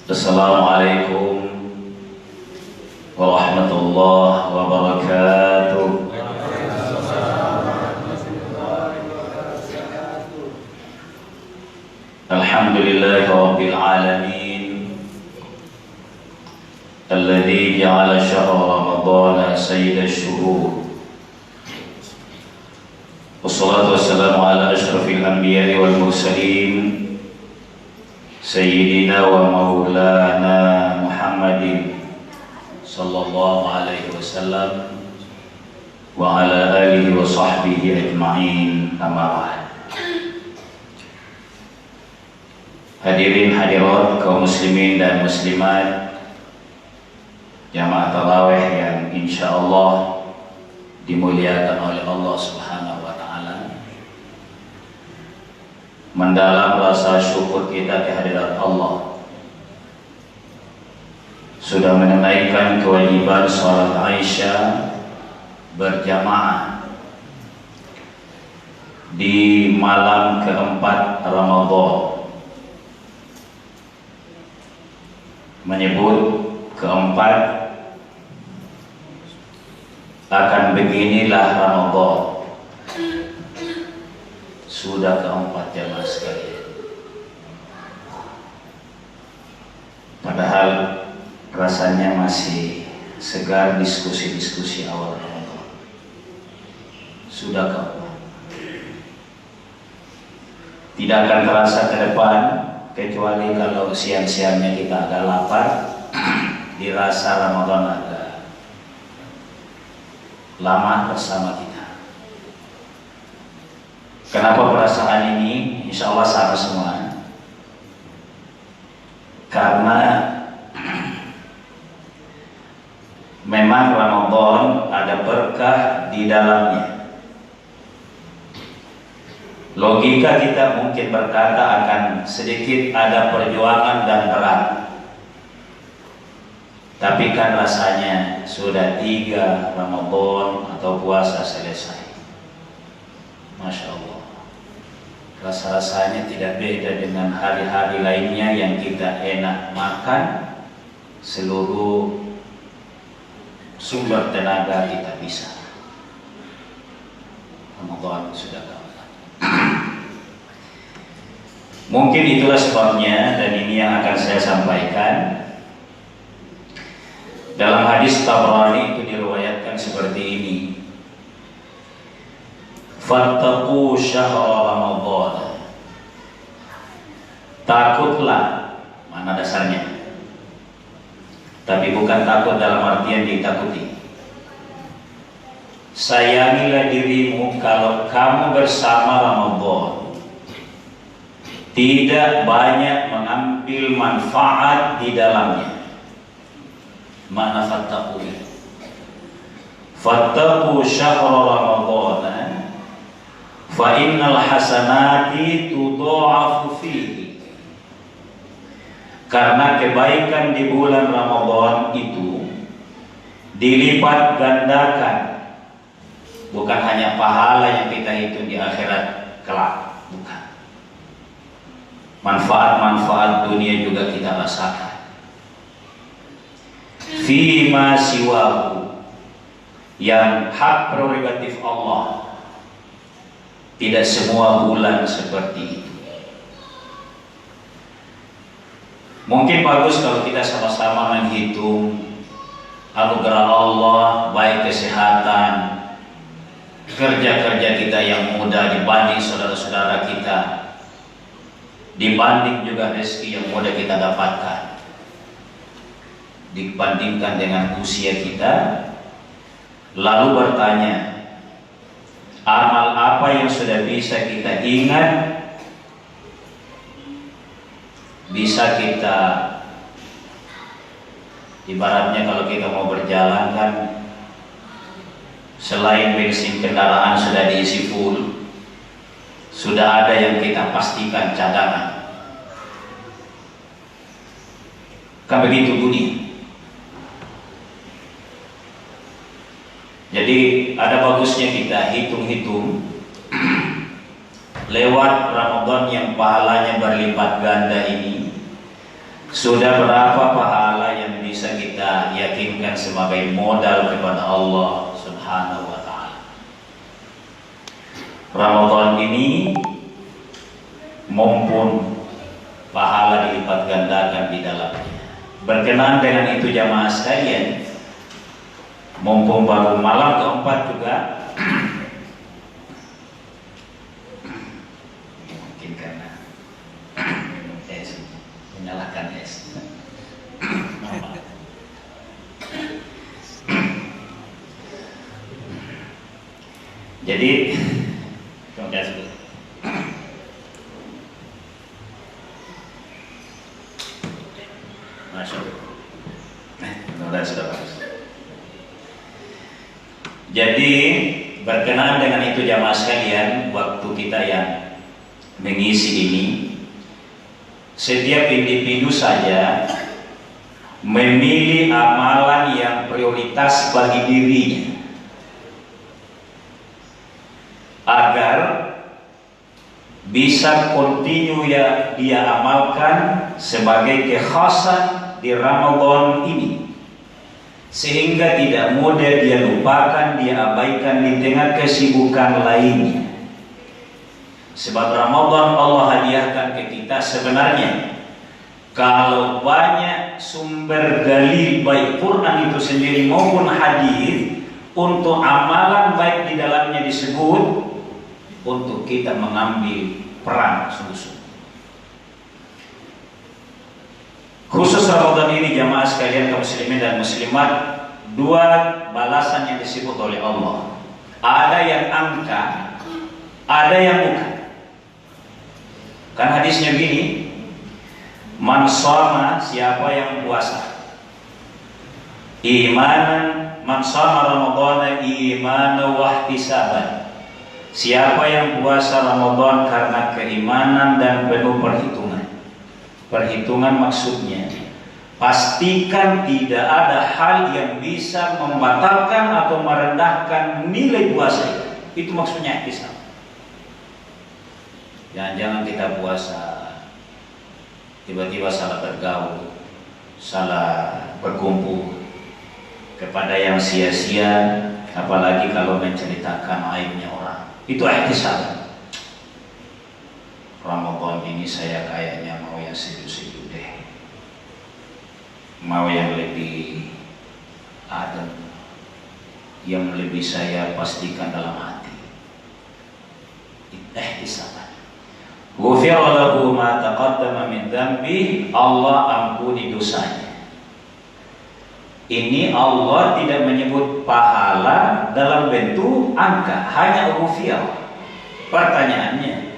Assalamualaikum warahmatullahi wabarakatuh. Alhamdulillahi rabbil alamin, alladzi ja'ala syahra ramadhana sayyidash syuhur. Wassalatu wassalamu ala asyrafil anbiya'i wal mursalin, Sayyidina wa maulana Muhammadin sallallahu alaihi wasallam wa ala alihi wa sahbihi ajma'in, amma ba'd. Hadirin hadirat kaum muslimin dan muslimat jamaah tarawih yang insyaallah dimuliakan oleh Allah Subhanahu wa taala. Mendalam rasa syukur kita kehadirat Allah, sudah menunaikan kewajiban salat Aisyah berjamaah di malam keempat Ramadan. Menyebut keempat, akan beginilah Ramadan. Sudah keempat jamaah sekalian. Padahal rasanya masih segar diskusi-diskusi awal Ramadan. Sudah keempat. Tidak akan terasa ke depan, kecuali kalau siang-siangnya kita agak lapar, dirasa Ramadan agak lama bersama kita. Kenapa perasaan ini? Insya Allah sama semua. Karena memang Ramadan ada berkah di dalamnya. Logika kita mungkin berkata akan sedikit ada perjuangan dan berat. Tapi kan rasanya sudah 3 Ramadan atau puasa selesai. Masya Allah. Rasa-rasanya tidak beda dengan hari-hari lainnya yang kita enak makan, seluruh sumber tenaga kita bisa. Ramadan sudah lewat. Mungkin itulah sebabnya, dan ini yang akan saya sampaikan. Dalam hadis Tabrani itu diriwayatkan seperti ini: fattaqu syahra Ramadan. Takutlah, mana dasarnya? Tapi bukan takut dalam artian ditakuti. Sayangilah dirimu kalau kamu bersama Ramadan tidak banyak mengambil manfaat di dalamnya. Mana fattaqu? Fattaqu syahra Ramadan fa innal hasanati tudha'afu fihi. Karena kebaikan di bulan Ramadan itu dilipat gandakan. Bukan hanya pahala yang kita hitung di akhirat kelak, bukan. Manfaat-manfaat dunia juga kita rasakan. Fima siwahu, yang hak prerogatif Allah. Tidak semua bulan seperti itu. Mungkin bagus kalau kita sama-sama menghitung anugerah Allah, baik kesehatan, kerja-kerja kita yang mudah dibanding saudara-saudara kita, dibanding juga rezeki yang mudah kita dapatkan, dibandingkan dengan usia kita. Lalu bertanya, amal apa yang sudah bisa kita ingat, bisa kita, ibaratnya kalau kita mau berjalan kan, selain bensin kendaraan sudah diisi full, sudah ada yang kita pastikan cadangan. Kan begitu bunyi. Jadi ada bagusnya kita hitung-hitung lewat Ramadan yang pahalanya berlipat ganda ini, Sudah berapa pahala yang bisa kita yakinkan sebagai modal kepada Allah Subhanahu wa ta'ala. Ramadan ini mumpun pahala dilipat gandakan di dalamnya. Berkenaan dengan itu jamaah sekalian, mumpung baru malam keempat juga, mungkin karena es, menyalakan es. Jadi, terima kasih. Jadi berkenaan dengan itu jamaah sekalian, waktu kita yang mengisi ini, setiap individu saja memilih amalan yang prioritas bagi dirinya agar bisa kontinu ya dia amalkan sebagai kekhasan di Ramadan ini, sehingga tidak mudah dia lupakan, dia abaikan di tengah kesibukan lainnya. Sebab Ramadan Allah hadiahkan ke kita sebenarnya, kalau banyak sumber dalil baik Quran itu sendiri maupun hadis untuk amalan baik di dalamnya disebut untuk kita mengambil peran sungguh-sungguh. Khusus Ramadan ini jamaah sekalian kaum muslimin dan muslimat, dua balasan yang disebut oleh Allah. Ada yang angka, ada yang bukan. Kan hadisnya gini, man shoma, siapa yang puasa imanan, man shoma Ramadan imanan wa ihtisaban, siapa yang puasa Ramadan karena keimanan dan penuh perhitungan. Perhitungan maksudnya, pastikan tidak ada hal yang bisa membatalkan atau merendahkan nilai puasa. Itu maksudnya ihtisab. Jangan kita puasa tiba-tiba salah bergaul, salah berkumpul kepada yang sia-sia, apalagi kalau menceritakan aibnya orang. Itu ihtisab. Ramadan ini saya kayaknya mau yang sejuk-sejuk deh, mau yang lebih adem, yang lebih saya pastikan dalam hati. Ihtisab. Ghufira lahu ma taqaddama min dzambi, Allah ampuni dosanya. Ini Allah tidak menyebut pahala dalam bentuk angka, hanya ghufira. Pertanyaannya,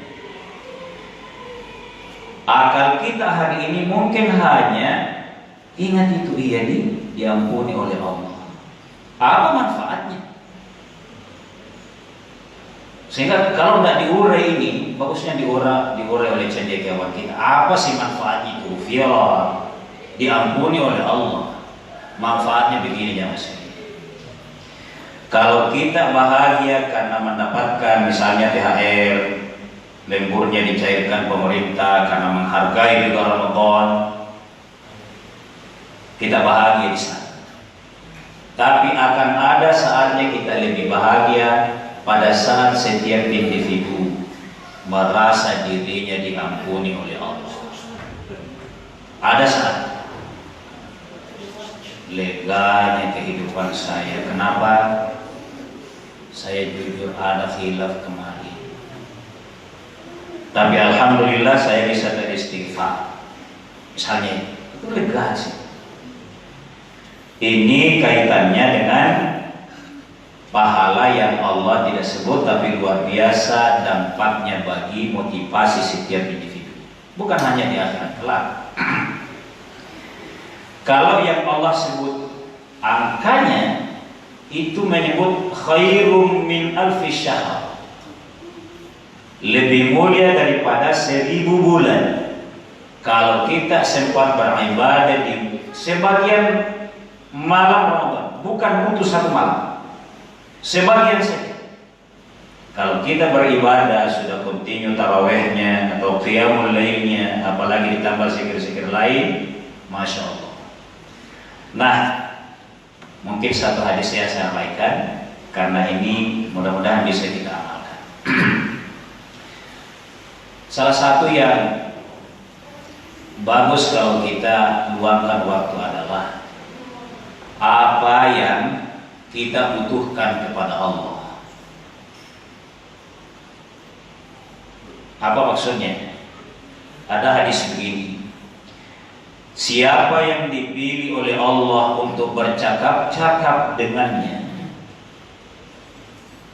akal kita hari ini mungkin hanya ingat itu iya nih diampuni oleh Allah. Apa manfaatnya? Sehingga kalau tidak diurai ini, bagusnya diurai oleh cendekiawan kita. Apa sih manfaatnya itu? Filah, diampuni oleh Allah. Manfaatnya begini jangan sekali. Kalau kita bahagia karena mendapatkan misalnya THR, lemburnya dicairkan pemerintah karena menghargai juga Ramadan, kita bahagia di sana. Tapi akan ada saatnya kita lebih bahagia pada saat setiap individu merasa dirinya diampuni oleh Allah. Ada saat leganya kehidupan saya. Kenapa? Saya jujur ada khilaf kemarin, tapi alhamdulillah saya bisa beristighfar. Misalnya, itu lega sih. Ini kaitannya dengan pahala yang Allah tidak sebut, tapi luar biasa dampaknya bagi motivasi setiap individu. Bukan hanya di akhirat kelak. Kalau yang Allah sebut angkanya, itu menyebut khairum min alfi syahr, lebih mulia daripada 1000 bulan. Kalau kita sempat beribadah di sebagian malam Ramadan, bukan butuh satu malam, sebagian saja. Kalau kita beribadah sudah kontinu tarawehnya atau qiyamul lailnya, apalagi ditambah zikir-zikir lain, Masya Allah. Nah, mungkin satu hadis saya sampaikan karena ini mudah-mudahan bisa kita amalkan. Salah satu yang bagus kalau kita luangkan waktu adalah apa yang kita butuhkan kepada Allah. Apa maksudnya? Ada hadis begini: siapa yang dipilih oleh Allah untuk bercakap-cakap dengannya,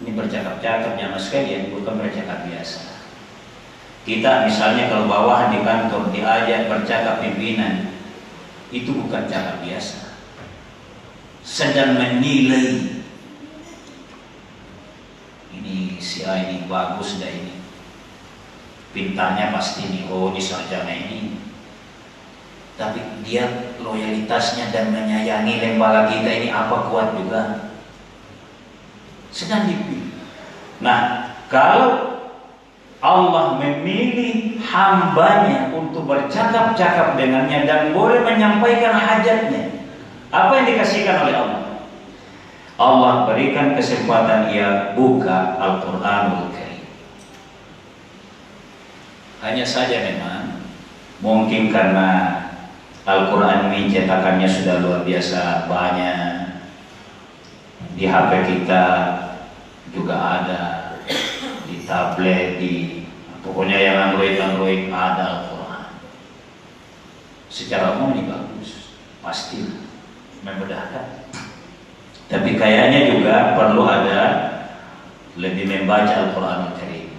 ini bercakap-cakap jangan sekalian, bukan bercakap biasa. Kita misalnya kalau bawahan di kantor diajak bercakap pimpinan, itu bukan cakap biasa. Sedang menilai, ini si A ini bagus dah, ini pintarnya pasti nih, oh di sarjana ini. Tapi dia loyalitasnya dan menyayangi lembaga kita ini apa kuat juga. Sedang dipilih. Nah, kalau Allah memilih hambanya untuk bercakap-cakap dengannya dan boleh menyampaikan hajatnya, apa yang dikasihkan oleh Allah? Allah berikan kesempatan ia buka Al-Quranul Karim. Hanya saja memang mungkin karena Al-Quran ini cetakannya sudah luar biasa banyak, di HP kita juga ada, di tablet, di pokoknya yang Android ada Al-Quran. Secara umum ini bagus, pasti memudahkan. Tapi kayaknya juga perlu ada lebih membaca Al-Quran Al-Karim.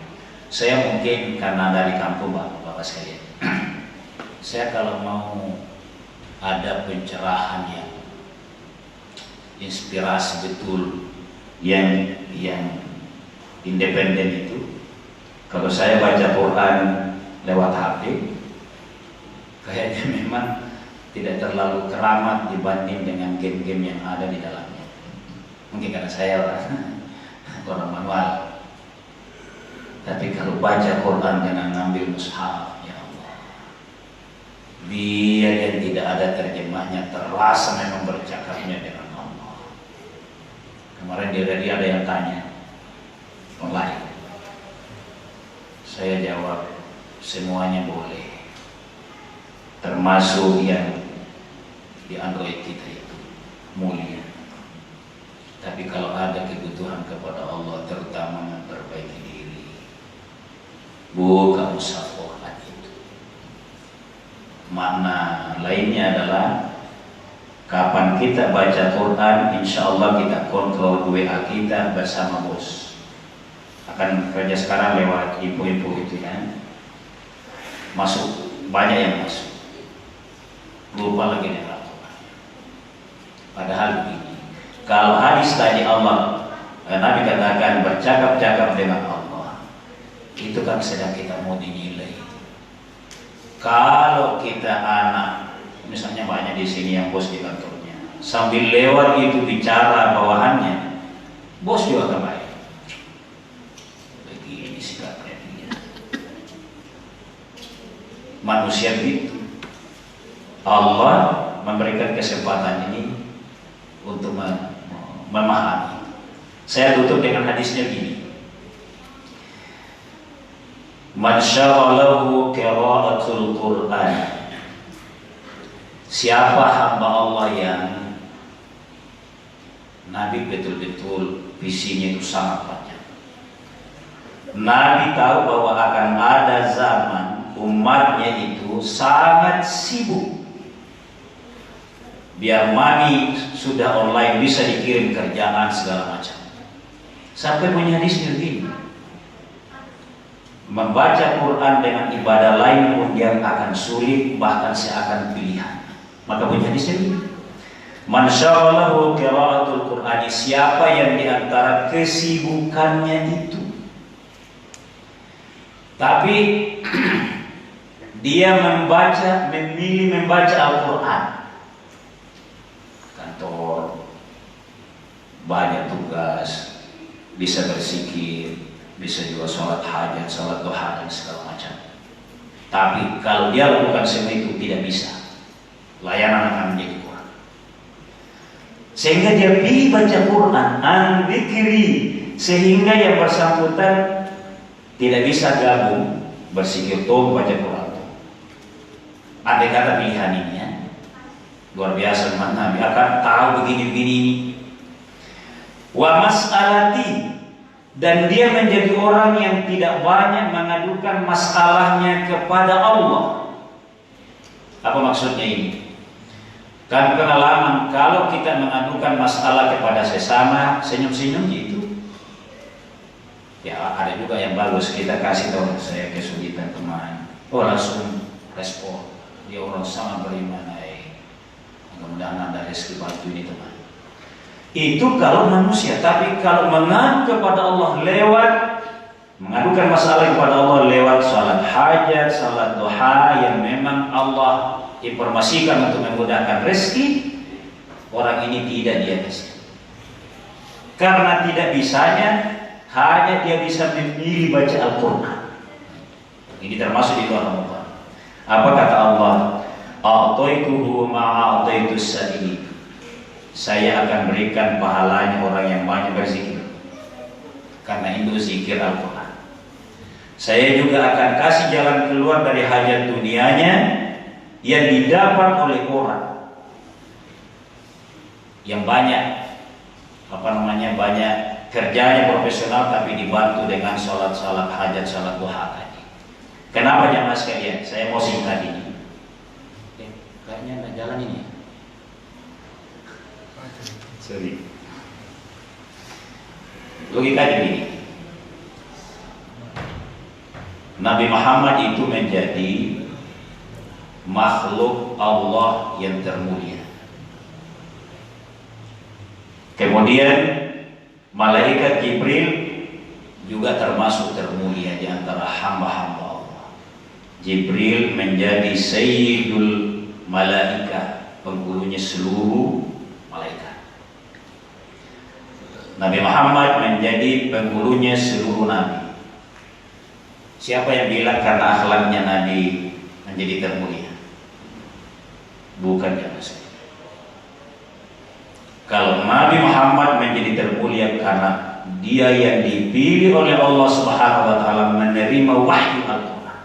Saya mungkin karena dari kampung bapak sekalian, saya kalau mau ada pencerahan yang inspirasi betul, yang independen itu, kalau saya baca Quran lewat HP, kayaknya memang tidak terlalu keramat dibanding dengan game-game yang ada di dalamnya. Mungkin karena saya orang manual. Tapi kalau baca Quran dengan ngambil mushaf, ya Allah, biar yang tidak ada terjemahnya terasa memang bercakapnya dengan Allah. Kemarin dia ada yang tanya online, saya jawab semuanya boleh, termasuk yang di Android kita itu mulia. Tapi kalau ada kebutuhan kepada Allah, terutama memperbaiki diri, buka mushaf Quran itu. Makna lainnya adalah kapan kita baca Quran, insya Allah kita kontrol WA kita bersama bos. Akan kerja sekarang lewat info-info itu kan, masuk, banyak yang masuk, lupa lagi yang lakukan. Padahal begini, kalau hadis tadi Allah, Nabi katakan bercakap-cakap dengan Allah, itu kan sedang kita mau dinilai. Kalau kita anak, misalnya banyak di sini yang bos di kantornya, sambil lewat itu bicara bawahannya, bos juga akan baik. Begini sikapnya dia. Manusia gitu. Allah memberikan kesempatan ini untuk memahami. Saya tutup dengan hadisnya gini: man syaghalahu qira'atul Qur'an, siapa hamba Allah yang Nabi betul-betul visinya itu sangat panjang. Nabi tahu bahwa akan ada zaman umatnya itu sangat sibuk. Biar mami sudah online bisa dikirim kerjaan segala macam. Sampai punya hadis begini, membaca Quran dengan ibadah lain pun yang akan sulit, bahkan seakan pilihan. Maka punya hadis begini, man syaghalahu qira'atul Qur'an, siapa yang diantara kesibukannya itu tapi dia memilih membaca Al-Quran, kantor banyak tugas, bisa berzikir, bisa juga sholat hajat, sholat duha dan segala macam. Tapi kalau dia lakukan semua itu tidak bisa, layanan akan menjadi kurang. Sehingga dia pilih baca Quran an dzikri, sehingga yang bersangkutan tidak bisa gabung bersikir toh baca Quran. Ada kata pilihan ini ya. Luar biasa teman Nabi akan tahu begini-begini ini. Wa mas'alati, dan dia menjadi orang yang tidak banyak mengadukan masalahnya kepada Allah. Apa maksudnya ini? Kan pengalaman kalau kita mengadukan masalah kepada sesama senyum-senyum gitu. Ya ada juga yang bagus, kita kasih tahu saya kesulitan teman. Oh langsung respon. Dia orang sangat beriman. Mudah-mudahan ada rezeki bantu ini teman. Itu kalau manusia, tapi kalau mengadu kepada Allah lewat mengadukan masalah kepada Allah lewat salat hajat, salat duha yang memang Allah informasikan untuk memudahkan rezeki, orang ini tidak dia bisa. Karena tidak bisanya, hanya dia bisa memilih baca Al-Quran. Ini termasuk di luar Ramadan. Apa kata Allah? A'taituhu ma'a'taitus sa'ili. Saya akan berikan pahalanya orang yang banyak berzikir. Karena itu zikir Al-Quran. Saya juga akan kasih jalan keluar dari hajat dunianya yang didapat oleh orang yang banyak banyak kerjanya profesional tapi dibantu dengan salat hajat, salat duha tadi. Kenapa jamaah sekalian? Saya mau singkat ini. Kayaknya nggak jalan ini. Sorry. Logikanya begini. Nabi Muhammad itu menjadi makhluk Allah yang termulia. Kemudian malaikat Jibril juga termasuk termulia di antara hamba-hamba Allah. Jibril menjadi sayyidul malaikat, penghulunya seluruh malaikat. Nabi Muhammad menjadi penghulunya seluruh nabi. Siapa yang bilang karena akhlaknya Nabi menjadi termulia? Bukan jamaah sekalian. Kalau Nabi Muhammad menjadi termulia karena dia yang dipilih oleh Allah Subhanahu wa taala menerima wahyu Al-Quran.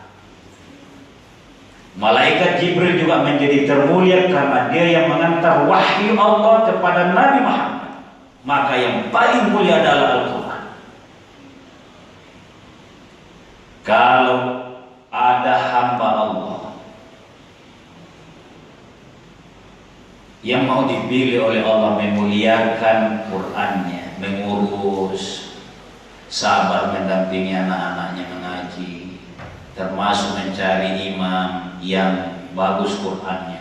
Malaikat Jibril juga menjadi termulia karena dia yang mengantar wahyu Allah kepada Nabi Muhammad. Maka yang paling mulia adalah Al-Quran. Kalau ada hamba Allah yang mau dipilih oleh Allah memuliakan Qur'annya, mengurus, sabar mendampingi anak-anaknya mengaji, termasuk mencari imam yang bagus Qur'annya,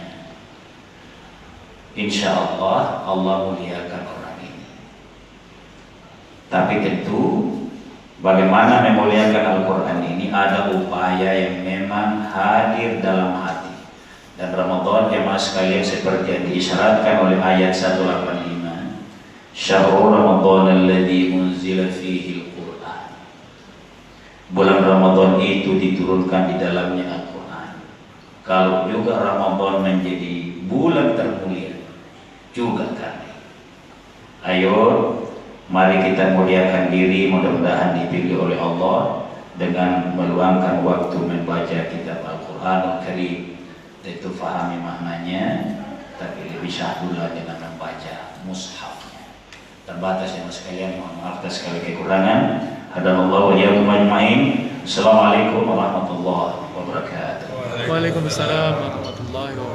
insya Allah Allah muliakan orang ini. Tapi tentu bagaimana memuliakan Al-Quran ini ada upaya yang memang hadir dalam hati. Dan Ramadan jemaah sekalian seperti yang diisyaratkan oleh ayat 185, Syahrul Ramadan alladzi unzila fihi al-Quran. Bulan Ramadan itu diturunkan di dalamnya Al-Quran. Kalau juga Ramadan menjadi bulan termulia juga kami. Ayo mari kita muliakan diri, mudah-mudahan dipilih oleh Allah dengan meluangkan waktu membaca kitab Al-Quran Al-Karim. Itu fahami maknanya, tapi lebih syahdu lagi dengan membaca mushafnya. Terbatas ya mas sekalian, mohon maaf atas segala kekurangan. Hadanallahu wa iyyakum ajmain. Assalamualaikum warahmatullahi wabarakatuh. Waalaikumsalam warahmatullahi wabarakatuh.